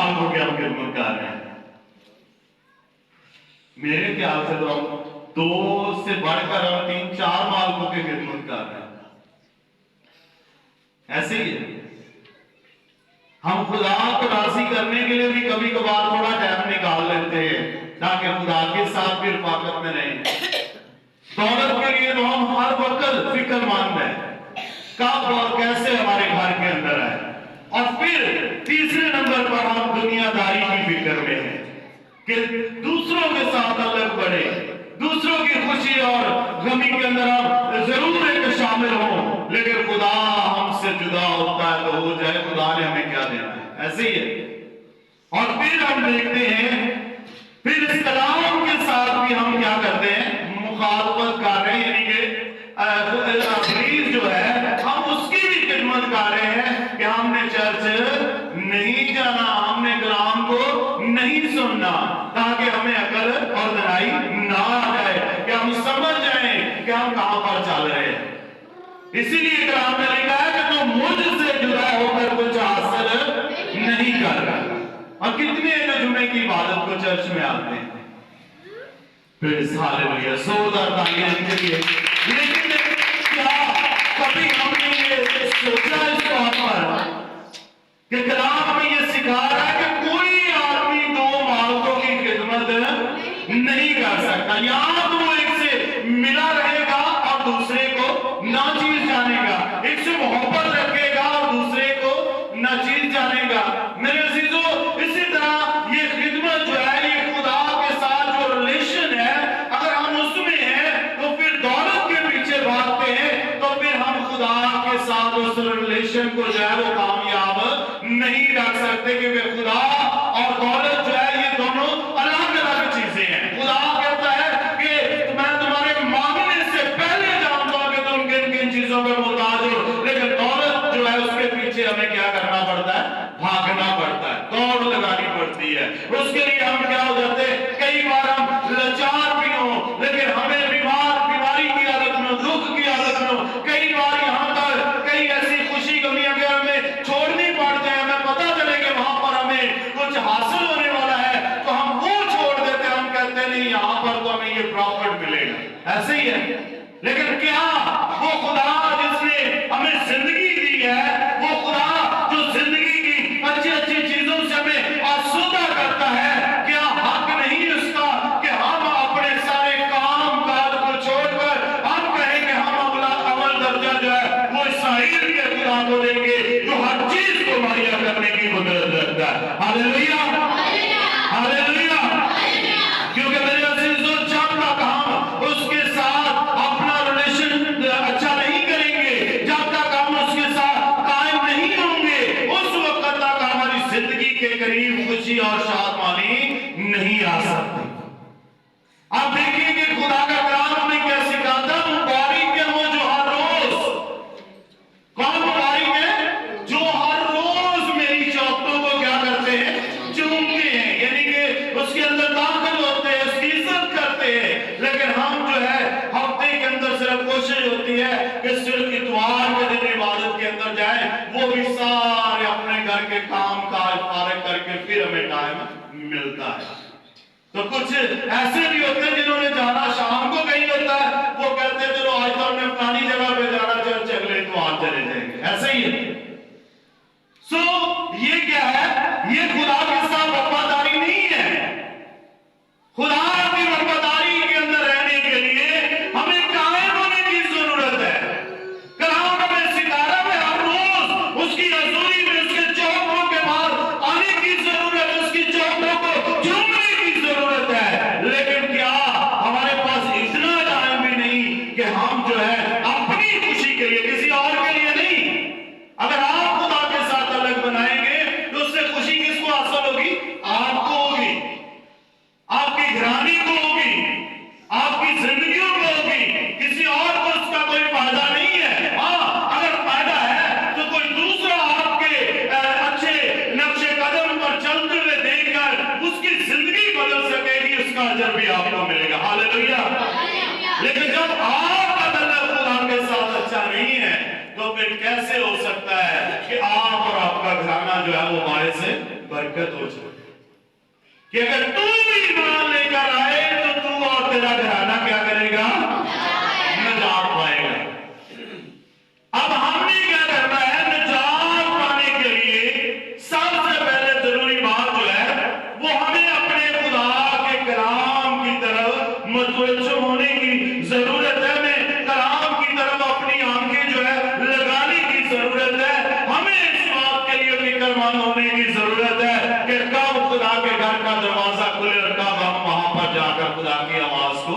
मालकों के हम खिदमतगार हैं। मेरे ख्याल से तो हम 2 से बढ़कर हम 3-4 मालकों के खिदमतगार हैं। ऐसे ही है, हम खुदा को राजी करने के लिए भी कभी कभार थोड़ा टाइम निकाल लेते हैं ताकि खुदा के साथ भी रफाकत में रहें। दौलत के लिए तो हम हर वक्त फिक्रमंद हैं कब और कैसे हमारे घर के अंदर आए। और फिर तीसरे नंबर पर हम दुनियादारी की फिक्र में हैं कि दूसरों के साथ अलग बढ़े, दूसरों की खुशी और गमी के अंदर हम जरूर एक शामिल हों, लेकिन खुदा हमसे जुदा होता है तो हो जाए, खुदा ने हमें क्या देना है। ऐसे ही है। और फिर हम देखते हैं, फिर इस कलाम के साथ भी हम क्या करते हैं, मुखालफत कर रहे हैं, यानी कि प्लीज जो है हम उसकी भी खिदमत कर रहे हैं कि हमने चर्च नहीं जाना, हमने कलाम को नहीं सुनना, ताकि हमें अकल और दनाई ना आ जाए, कि हम समझ जाएं कि हम कहां पर चल रहे हैं। इसीलिए कलाम में लिखा है कि तुम मुझसे जुदा होकर कुछ हासिल नहीं कर रहा। और कितने जुमे की इबादत को चर्च में आते हैं, फिर हालेलुया, जोरदार तालियां इनके लिए। लेकिन क्या कभी हमने ये सोचा इस बात पर कि कलाम में ये सिखा रहा है कि कोई आदमी 2 मालकों की खिदमत नहीं कर सकता। या तो वो एक से मिला रहेगा और दूसरे को नाचीज जानेगा, एक से मोहब्बत रखेगा और दूसरे को नाचीज जानेगा। मेरे अजीजों, इसी तरह ये खिदमत जो है, ये खुदा के साथ जो रिलेशन है, अगर हम उसमें हैं तो फिर दौलत के पीछे भागते हैं तो फिर हम खुदा के साथ उस रिलेशन को जो है वो कामयाब नहीं रख सकते, क्योंकि खुदा और दौलत जो है ये दोनों अलग अलग चीजें हैं। खुदा कहता है कि मैं तुम्हारे मांगने से पहले जानता हूं कि तुम किन किन चीजों पे मोहताज हो, लेकिन दौलत जो है उसके पीछे हमें क्या करना पड़ता है, भागना पड़ता है, दौड़ लगानी पड़ती है। उसके लिए हम क्या हो जाते हैं, कई बार हम लाचार भी हो, लेकिन हमें बीमारी की हालत में, दुख की हालत में, कई बार यहाँ पर कई ऐसी खुशी गमियां के हमें छोड़नी पड़ जाए, हमें पता चले कि वहां पर हमें कुछ हासिल होने वाला है, तो हम वो छोड़ देते, हम कहते नहीं यहाँ पर तो हमें ये प्रॉफिट मिलेगा। ऐसे ही है। लेकिन क्या वो खुदा जिसने हमें जिंदगी दी है, वो खुदा जो जिंदगी की अच्छी अच्छी चीजों से हमें आसूदा करता है, क्या हक नहीं उसका कि हम अपने सारे काम काज को छोड़कर हम कहें कि हम अव्वल दर्जा जो है वो इसराइल के खुदा को देंगे जो हर चीज को मुहैया करने की कुदरत रखता है। Hallelujah, hallelujah. क्योंकि मेरे अजीजों, जब तक हम उसके साथ अपना रिलेशन अच्छा नहीं करेंगे, जब तक हम उसके साथ कायम नहीं होंगे, उस वक्त तक हमारी जिंदगी के करीब खुशी और शादमानी नहीं आ सकती। अब देखिए कि खुदा का कलाम हमें क्या सिखाता है। मुबारक है वो जो हर रोज, कौन मुबारक है, जो हर रोज मेरी चौखटों को क्या करते हैं, चूमते हैं, यानी कि उसके अंदर दाखिल होते हैं, उसकी इज्जत करते हैं। लेकिन हम जो है हफ्ते के अंदर सिर्फ कोशिश होती है कि सिर्फ इतवार के दिन इबादत के अंदर जाए, वो भी सारे अपने घर के काम काज फारग करके फिर हमें टाइम मिलता है। तो कुछ ऐसे भी होते हैं जिन्होंने जाना शाम को कहीं होता है, वो कहते हैं चलो आज तो हमने फलानी जगह पे जाना, चल अगले इतवार चले जाएंगे। ऐसे ही है। सो ये क्या है, ये खुदा के साथ वफादारी नहीं है। खुदा की वफादारी के अंदर रहने के लिए हमें कायम होने की जरूरत है। कलाम में सितारा में हर रोज उसकी हजूरी में, उसके चौकों के बाहर आने की जरूरत है, उसकी चौकों को चूमने की जरूरत है। लेकिन क्या हमारे पास इतना टाइम भी नहीं कि हम जो है अपनी खुशी के लिए, किसी और के लिए नहीं। अगर आप खुदा के साथ अलग बनाएंगे तो उससे खुशी किसको हासिल होगी, आपको होगी, आपकी घरानी को होगी, आपकी जिंदगियों को होगी, किसी और को उसका कोई फायदा नहीं है। हाँ, अगर फायदा है तो कोई दूसरा आपके अच्छे नक्शे कदम पर चलते हुए देखकर उसकी जिंदगी बदल सकेगी, उसका अजर भी आपको मिलेगा। हालेलुया। लेकिन जब आपका ताल्लुक खुदा के साथ अच्छा नहीं है तो फिर कैसे हो सकता है कि आप और आपका घराना जो है वो हमारे से बरकत हो जाए कि अगर तू ईमान लेकर आए तो तू और तेरा घराना क्या करेगा, निजात पाएगा। अब हमने क्या करना है, निजात पाने के लिए सबसे पहले जरूरी बात जो है वो हमें अपने खुदा के कलाम की तरफ मुतवज्जो होने की जरूरत है। हमें कलाम की तरफ अपनी आंखें जो है लगाने की जरूरत है। हमें इस बात के लिए फिक्रमंद होने की जरूरत है कि कब खुदा के घर का दरवाजा खुले और कब हम वहां पर जाकर खुदा की आवाज को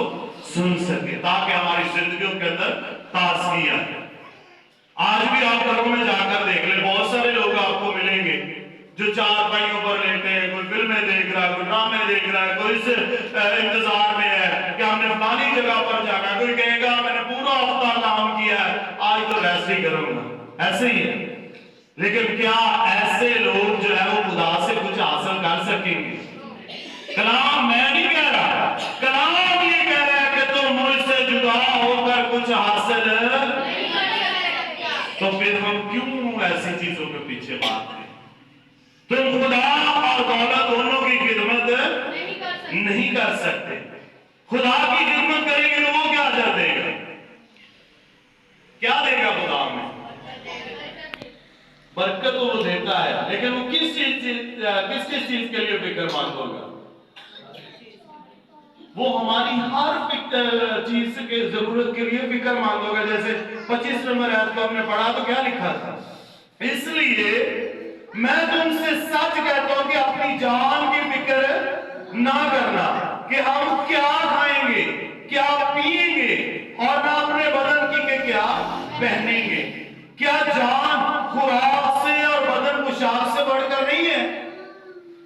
सुन सके, ताकि हमारी जिंदगियों के अंदर ताजगी आए। आज भी आप घरों में जाकर देख ले, बहुत सारे लोग आपको मिलेंगे जो चारपाइयों पर लेटे हैं, कोई फिल्में देख रहा है, कोई ड्रामे देख रहा है, कोई इस इंतजार में है कि हमने फलानी जगह पर जाना है। कोई कहेगा मैंने पूरा हफ्ता काम किया है, आज तो रेस्ट ही करूंगा, ऐसे ही है। लेकिन क्या ऐसे लोग जो है वो खुदा से कुछ हासिल कर सकेंगे? कलाम मैं नहीं कह रहा, कलाम ये कह रहा है कि तुम मुझसे जुदा होकर कुछ हासिल नहीं कर सकते। तो फिर हम क्यों ऐसी चीजों के पीछे भागते हैं? तुम खुदा और दौलत दोनों की खिदमत नहीं कर सकते। खुदा की खिदमत करेंगे तो वो क्या कर देगा? क्या देगा खुदा में? बरकत तो वो देता है, लेकिन वो किस चीज के लिए फिक्रमंद होगा? वो हमारी हर चीज के जरूरत के लिए फिक्रमंद होगा। जैसे 25 नंबर आयत को हमने पढ़ा तो क्या लिखा था, इसलिए मैं तुमसे सच कहता हूं कि अपनी जान की फिक्र ना करना कि हम क्या खाएंगे, क्या पिएंगे, और ना अपने बदन की के क्या पहनेंगे। क्या जान खुराक से और बदन पोशाक से बढ़कर नहीं है?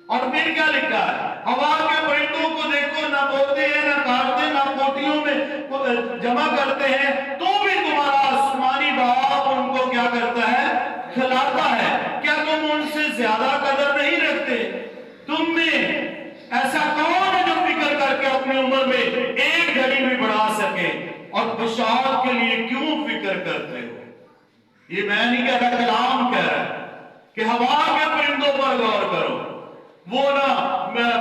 और फिर क्या लिखा है, हवा के परिंदों को देखो, ना बोते हैं, ना काटते, ना कोठियों में जमा करते हैं, तो भी तुम्हारा आसमानी बाप उनको क्या करता है, खिलाता है। क्या तुम उनसे ज्यादा कदर नहीं रखते? तुम में ऐसा कौन है जो फिक्र करके अपनी उम्र में एक घड़ी भी बढ़ा सके? और पोशाक के लिए क्यों फिक्र करते हो? ये मैं नहीं कह रहा, कलाम कह रहा है कि हवा के परिंदों पर गौर करो, वो ना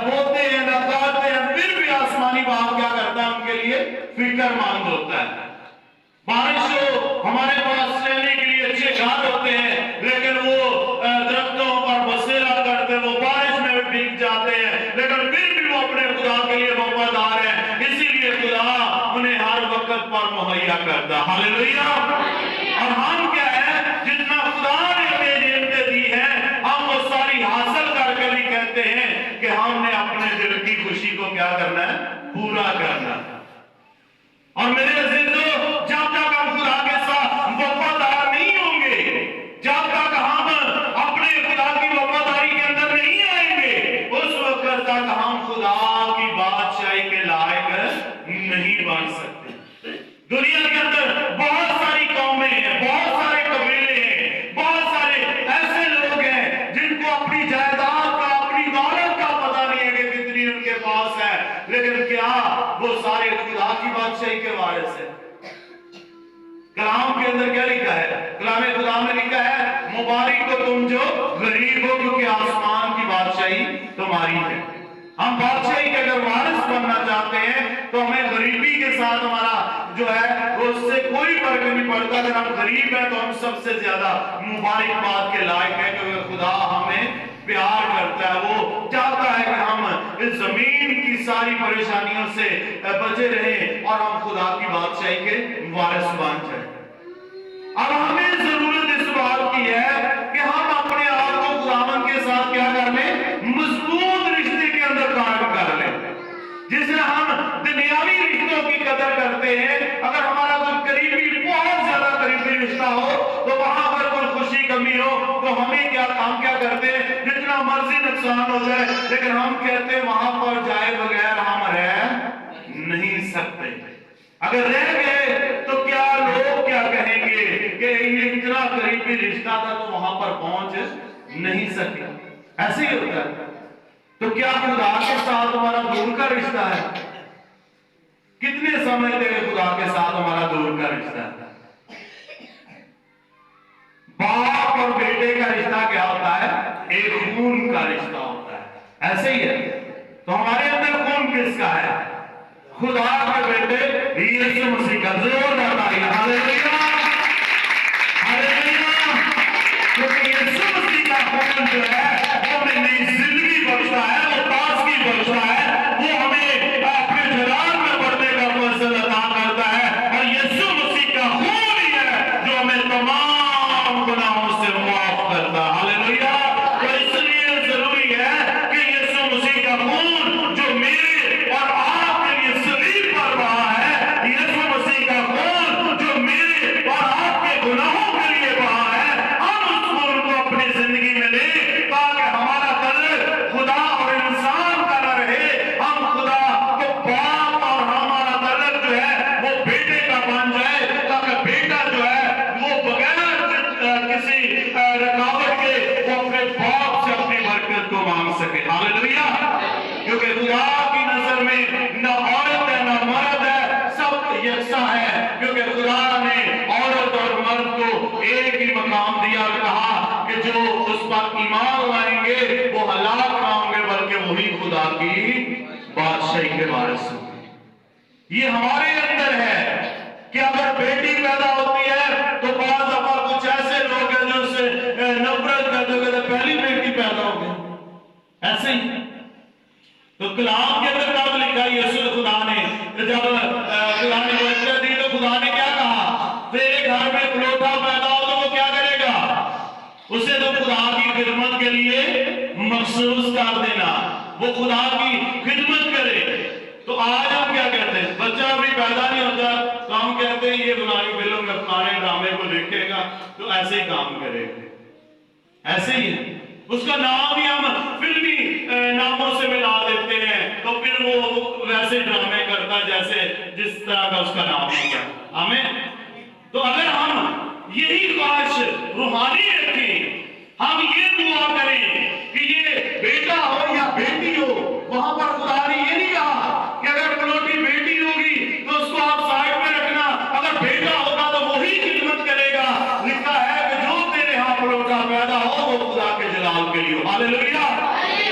बोते हैं ना काटते हैं, फिर भी आसमानी बाप क्या करता है, उनके लिए फिक्रमंद होता है। बारिश हो, हमारे पास रहने के लिए अच्छे घर होते हैं, लेकिन वो दरख्तों पर बसेरा करते, वो बारिश में भी भीग जाते हैं, लेकिन फिर भी वो अपने खुदा के लिए वफादार हैं। इसीलिए खुदा उन्हें हर वक्त पर मुहैया करता। हालेलुया। और हम क्या है, जितना खुदा ने हमें नेमतें दी है, हम वो सारी हासिल करके भी कहते हैं कि हमने अपने दिल की खुशी को क्या करना है, पूरा करना है। और मेरे अजीजों, जब तक हम खुदा के साथ वफादार नहीं होंगे, जब तक हम अपने खुदा की वफादारी के अंदर नहीं आएंगे, उस वक्त तक हम खुदा की बादशाही के लायक नहीं बन सकते। दुनिया के अंदर बहुत सारी कौमें हैं, बहुत सारे कबीले हैं, बहुत सारे ऐसे लोग हैं जिनको अपनी जायदाद का, अपनी दौलत का पता नहीं है कि कितनी उनके पास है, लेकिन क्या वो सारे खुदा की बादशाही के वारिस हैं? कलाम के अंदर क्या लिखा है? कलाम खुदा में लिखा है, मुबारक हो तुम जो गरीब हो, क्योंकि आसमान की बादशाही तुम्हारी है। हम बादशाही के अगर वारिस बनना चाहते हैं तो हमें गरीबी के साथ हमारा जो है वो उससे कोई फर्क नहीं पड़ता। अगर हम गरीब हैं तो हम सबसे ज्यादा मुबारकबाद के लायक है, क्योंकि खुदा हमें प्यार करता है। वो चाहता है कि हम इस जमीन की सारी परेशानियों से बचे रहें और हम खुदा की बादशाही के वारिस बन जाए। अब हमें जरूरत इस बात की है कि हम अपने आप को खुदावन के साथ क्या कर लें, मजबूत रिश्ते के अंदर कायम कर लें, जिससे हम दुनियावी रिश्तों की कदर करते हैं। अगर हमारा कोई करीबी, बहुत ज्यादा करीबी रिश्ता हो तो वहां पर कोई खुशी कमी हो तो हमें क्या, हम क्या करते हैं, जितना मर्जी नुकसान हो जाए, लेकिन हम कहते हैं वहां पर जाए बगैर हम रह नहीं सकते। अगर रह गए तो क्या लोग क्या कहेंगे कि ये इतना करीबी रिश्ता था तो वहां पर पहुंच नहीं सके। ऐसे ही होता है। तो क्या खुदा के साथ हमारा दूर का रिश्ता है? कितने समझते हैं खुदा के साथ हमारा दूर का रिश्ता है? बाप और बेटे का रिश्ता क्या होता है? एक खून का रिश्ता होता है। ऐसे ही है। तो हमारे अंदर खून किसका है? खुदा के बेटे यीशु मसीह का। जोरदार तालियां। Hallelujah, hallelujah. क्योंकि यीशु मसीह का खून जो है वो हमें नई जिंदगी बख्शता है, वो ताजगी बख्शता है, वो हमें अपने जलाल में बढ़ने का फैसला अता करता है। और यीशु मसीह का खून ही है जो हमें तमाम गुनाहों से माफ करता है। हालेलुया। तो इसलिए जरूरी है कि यीशु मसीह का खून जो मेरे और आपके लिए सलीब पर बहा है, यीशु मसीह का खून जो मेरे और आपके गुनाहों के लिए बहा है, हम उस खून को अपनी जिंदगी में लें ताकि हमारा ताल्लुक खुदा और इंसान का न रहे, हम खुदा को बाप और हमारा ताल्लुक जो है वो बेटे का बन जाए, ताकि बेटा जो है वो बगैर किसी रुकावट के वो अपने बाप से अपनी बरकत को मांग सके। हालेलुया। क्योंकि खुदा की नजर में न औरत है न मर्द है, सब यकसा है। क्योंकि खुदा ने औरत और मर्द को एक ही मकाम दिया और कहा कि जो उस पर ईमान लाएंगे वो हलाक ना होंगे बल्कि वही खुदा की बादशाही के वारिस होंगे। ये हमारे अंदर है कि अगर बेटी पैदा होती है तो बाज़ दफा कुछ ऐसे लोग हैं जो उससे नफरत करते हुए पहली बेटी पैदा हो गई। ऐसे ही तो कलाम के अंदर कब लिखा यीशु खुदा ने जब खुदा ने बच्चा दी तो खुदा ने क्या कहा? तेरे घर में पलोठा पैदा हो तो वो क्या करेगा? उसे तो खुदा की खिदमत के लिए मखसूस कर देना, वो खुदा की खिदमत करे। तो आज हम क्या कहते हैं? बच्चा अभी पैदा नहीं होता तो हम कहते हैं ये फलानी फिल्म में फलाने ड्रामे को देखेगा तो ऐसे ही काम करेगा। ऐसे ही है। उसका नाम ही हम फिल्मी नामों से मिला देते हैं तो फिर वो वैसे ड्रामे करता जैसे जिस तरह का उसका नाम होगा। हमें तो अगर हम यही ख्वाहिश रूहानी रखें, हम ये दुआ करें कि ये बेटा हो या बेटी हो, वहां पर खुदा ने ये नहीं कहा कि अगर पलोटी बेटी होगी तो उसको आप साइड में रखना, अगर बेटा होगा तो वही खिदमत करेगा। लिखा है कि जो तेरे यहाँ पलोटा पैदा हो वो खुदा के जलाल के लिए हो। हालेलुया।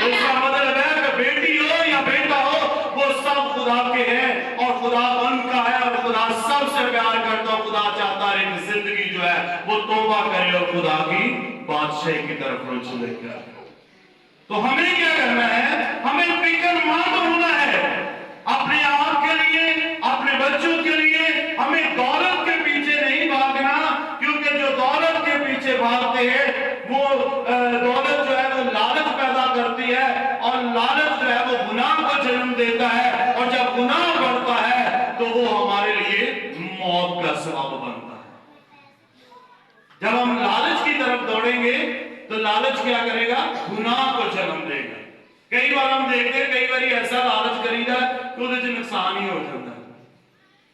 इसका मतलब है कि बेटी हो या बेटा हो वो सब खुदा के हैं और खुदा उनका है और खुदा सबसे प्यार करता है। खुदा चाहता है कि जिंदगी जो है वो तौबा करे और खुदा की बादशाही की तरफ रुजू लेकर। तो हमें क्या करना है? हमें फिक्रमंद होना है अपने आप के लिए, अपने बच्चों के लिए। हमें दौलत के पीछे नहीं भागना, क्योंकि जो दौलत के पीछे भागते हैं वो दौलत जो है वो लालच पैदा करती है और लालच जो है वो गुनाह को जन्म देता है और जब गुनाह बढ़ता है तो वो हमारे लिए मौत का सबब बनता है। जब हम लालच की तरफ दौड़ेंगे तो लालच क्या करेगा? गुनाह को जन्म देगा। कई बार हम देखते हैं, कई बार ऐसा लालच करीदा तो उहदे च नुकसान ही हो जाता है।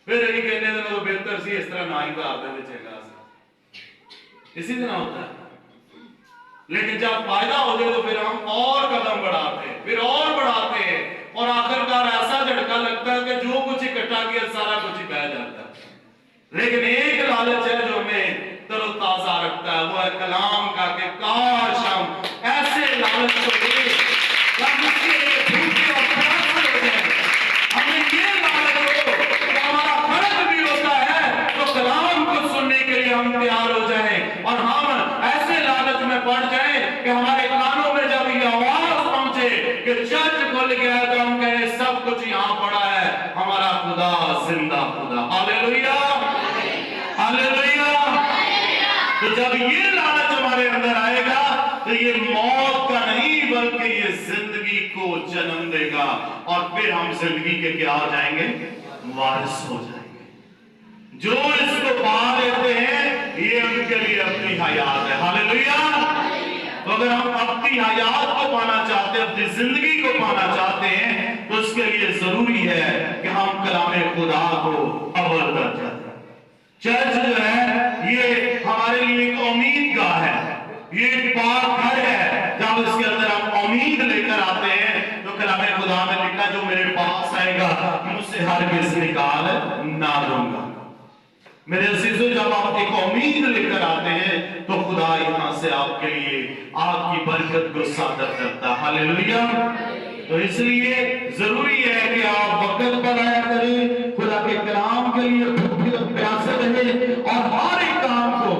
फिर यही कहने तो बेहतर सी इस तरह ना ही कर देते चंगा सा। इसी तरह होता है। लेकिन जब फायदा हो जाए तो फिर हम और कदम बढ़ाते हैं, फिर और बढ़ाते हैं और आखिरकार ऐसा झटका लगता है कि जो कुछ इकट्ठा किया सारा कुछ ही बह जाता है। लेकिन एक लालच है जो हमें तरोताजा रखता है, वो है कलाम का कि काश हम ऐसे लालच को ले हमें ये लालच हो कि हमारा फर्ज भी होता है तो कलाम को सुनने के लिए हम तैयार हो जाएं और हम ऐसे लालच में पड़ जाएं कि हमारे कानों में जब ये आवाज पहुंचे कि चर्च खुल गया तो हम कहें सब कुछ यहाँ पड़ा है, हमारा खुदा जिंदा खुदा। Hallelujah, hallelujah. तो जब ये लालच हमारे अंदर आएगा तो ये मौत का नहीं बल्कि ये जिंदगी को जन्म देगा और फिर हम जिंदगी के क्या हो जाएंगे? वारिस हो जाएंगे। जो इसको पा लेते हैं ये उनके लिए अपनी हयात है। हालेलुया। तो अगर हम अपनी हयात को पाना चाहते हैं, अपनी जिंदगी को पाना चाहते हैं तो उसके लिए जरूरी है कि हम कलामे खुदा को अव्वल दर्जा दें। चर्च जो है ये हमारे लिए एक उम्मीद का है, ये एक पाक घर है। जब इसके अंदर हम उम्मीद लेकर आते हैं तो कलामे खुदा में लिखा जो मेरे पास आएगा मुझसे हरगिज़ निकाल ना दूंगा। मेरे अजीजों, जब आप एक उम्मीद लेकर आते हैं तो खुदा यहाँ से आपके लिए आपकी बरकत को सादर करता है। हालेलुया। तो इसलिए जरूरी है कि आप वक्त पर आया करें, खुदा के कलाम के लिए भूखे प्यासे रहे, और हर एक काम को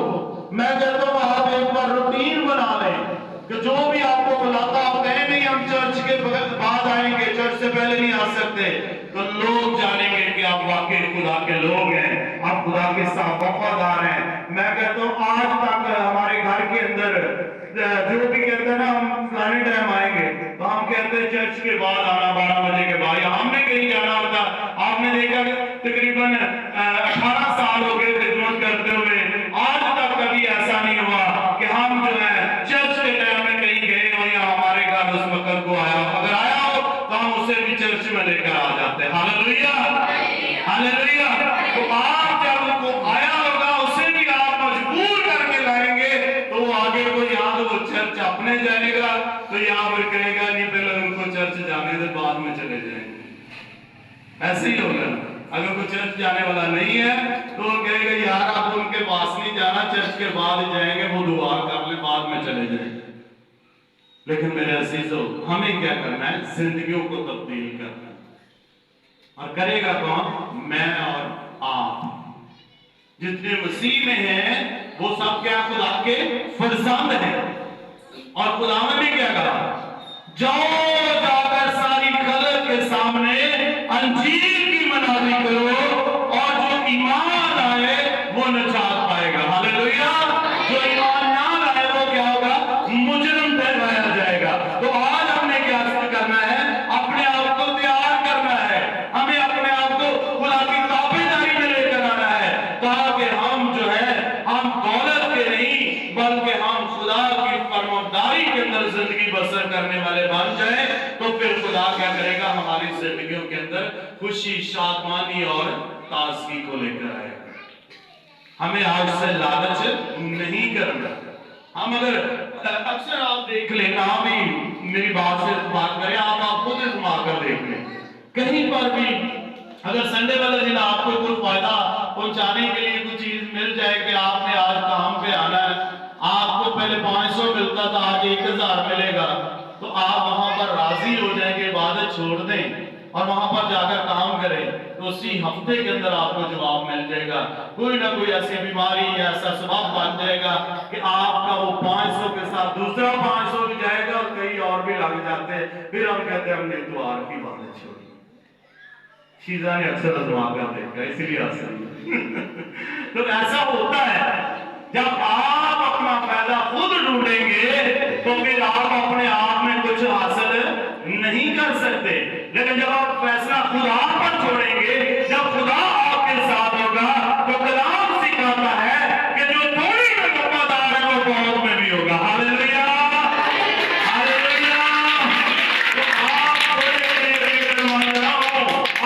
मैं कहता हूँ आप एक बार रूटीन बना लें कि जो भी आपको बुलाता, आप कहें नहीं हम चर्च के बाद आएंगे, चर्च से पहले नहीं आ सकते, तो लोग जानेंगे कि आप वाकई खुदा के लोग हैं, आप खुदा के साथ वफादार हैं। मैं कहता हूँ आज तक हमारे घर के अंदर जो भी कहते हैं ना हम फलाने टाइम आएंगे, तो हम कहते हैं चर्च के बाद आना, 12 बजे के बाद, या हमने कहीं जाना होता। आपने देखा तकरीबन 18 साल हो गए खिदमत करते हुए, आज तक कभी ऐसा नहीं हुआ कि हम जो है चर्च के टाइम में कहीं गए हो या हमारे घर उस वक्त को आया, अगर आया हो तो हम उसे भी चर्च में लेकर आ जाते हैं। Hallelujah, hallelujah. तो आप जब उनको आया होगा उसे भी आप मजबूर करके लाएंगे, तो वो आगे को यहाँ तो वो चर्च अपने जाएगा, तो यहाँ पर कहेगा नहीं पहले उनको चर्च जाने से बाद में चले जाएंगे। ऐसे ही होगा। अगर कोई चर्च जाने वाला नहीं है तो वो कहेगा यार आप उनके पास नहीं जाना, चर्च के बाद ही जाएंगे, वो दुआ कर ले बाद में चले जाएंगे। लेकिन मेरे अजीजों, हमें क्या करना है? जिंदगियों को तब्दील करना है। और करेगा कौन? मैं और आप। जितने मसीह में हैं वो सब क्या खुदा के फरजंद हैं। और खुदा ने क्या कहा? जाओ जाकर सारी खलक के सामने अंजीर की मनादी करो, और जो ईमान आए वो नजात पाएगा। हालेलुया। जो ईमान ना लाए वो क्या होगा? मुजरिम ठहराया जाएगा। तो आज हमने क्या करना है? अपने आप को तैयार करना है। हमें अपने आप को खुदा की ताबेदारी में लेकर आना है, ताकि हम जो है हम दौलत के नहीं बल्कि हम खुदा की फरमाबरदारी के अंदर जिंदगी बसर करने वाले बन जाए। तो फिर खुदा क्या करेगा? हमारी जिंदगियों के अंदर खुशी, शादमानी और ताजगी को लेकर आएगा। हमें आज से लालच नहीं करना। हम अगर अक्सर आप देख लेना, भी मेरी बात से बात करें, आप खुद इस्तेमा कर देख लें, कहीं पर भी अगर संडे वाले दिन आपको कोई फायदा पहुंचाने के लिए कुछ चीज मिल जाए कि आपने आज काम पे आना है, आपको पहले 500 मिलता था, आज 1000 मिलेगा, तो आप वहां पर राजी हो जाएंगे, इबादत छोड़ दें और वहां पर जाकर काम करें, तो उसी हफ्ते के अंदर आपको जवाब मिल जाएगा। कोई ना कोई ऐसी बीमारी या ऐसा सबब बन जाएगा कि आपका वो 500 के साथ दूसरा 500 भी जाएगा और कई और भी लग जाते हैं। फिर हम कहते हैं हमने तो आर की बात छोड़ी। शीजा ने अक्सर अजमा कर देखा, इसलिए असर तो ऐसा होता है। जब आप अपना फायदा खुद ढूंढेंगे तो फिर आप अपने आप में कुछ हासिल नहीं कर सकते। लेकिन जब आप फैसला खुदा पर छोड़ेंगे, जब खुदा आपके साथ होगा, तो कलाम सिखाता है कि जो थोड़ी में वफादार है वो बहुत में भी होगा। Hallelujah, hallelujah. तो आप थोड़े के लिए फिक्रमंद ना हो,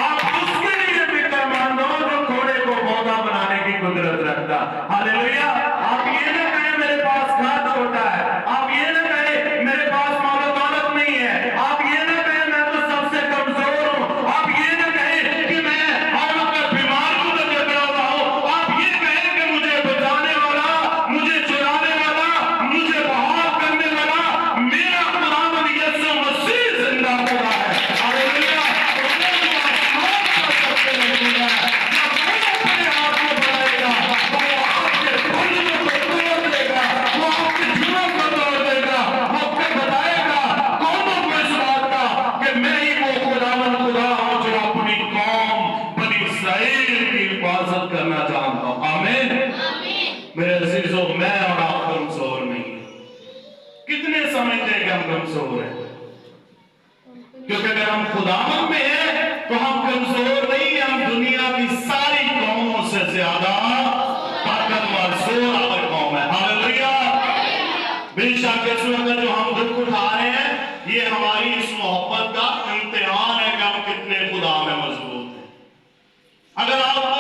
आप उसके लिए फिक्रमंद हो जो थोड़े को पौधा बनाने की कुदरत रखता। हालेलुया। आप ये ना कहें मेरे पास घर छोटा है, आप ये ना कहें मेरे पास मालो दौलत नहीं है, आप ये ना कहें मैं तो सबसे कमजोर हूं, आप ये ना कहें कि मैं हर वक्त बीमार हूं तो पड़ा हुआ हूं, आप ये कहें कि मुझे बचाने वाला, मुझे चुराने वाला, मुझे बहाल करने वाला मेरा खुदावंद यीशु मसीह जिंदा खुदा है। हालेलुया। करना चाहता हूं। आमीन। मेरे अजीजों, मैं और आप कमजोर नहीं है। कितने समझते हैं कि हम कमजोर हैं? क्योंकि अगर हम खुदावंद में हैं तो हम कमजोर नहीं हैं, हम दुनिया की सारी कौमों से ज्यादा ताकतवर जोरावर कौम है। हालेलुया। बेशक इस वक्त जो हम दुख उठा रहे हैं, ये हमारी इस मोहब्बत का इम्तिहान है कि हम कितने खुदा में मजबूत हैं। अगर आपको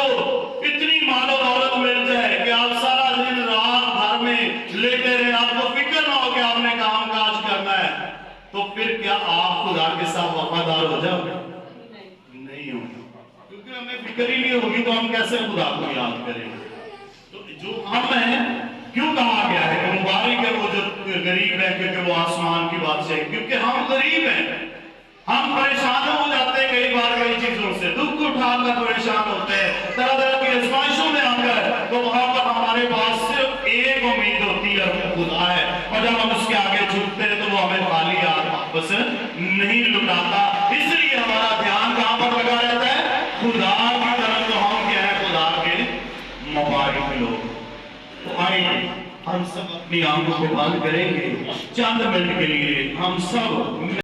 इतनी मालो दौलत मिल जाए कि आप सारा दिन रात घर में लेटे रहे, आपको फिक्र ना हो कि आपने काम काज करना है, तो फिर क्या आप खुदा के साथ वफादार हो जाओगे? नहीं होगा। क्योंकि हमें फिक्र ही नहीं होगी तो हम कैसे खुदा को याद करेंगे? जो हम हैं, क्यों कहा गया है कि मुबारक है वो जो गरीब है, क्योंकि वो आसमान की बादशाह है। क्योंकि हम गरीब हैं, हम परेशान हो जाते हैं कई बार कई चीजों से, दुख उठाकर परेशान होते हैं, तरह तरह की आजमाइशों में आकर, तो वहां पर हमारे पास सिर्फ एक उम्मीद होती है, वो खुदा है। और जब हम उसके आगे झुकते हैं तो वो हमें खाली हाथ वापस नहीं लुटाता। इसलिए हमारा ध्यान कहां पर लगा रहता है? खुदा की तरफ। तो हम क्या है? खुदा के मुबारक लोग। तो आइए हम सब अपनी आंखों को बंद करेंगे चंद मिनट के लिए, हम सब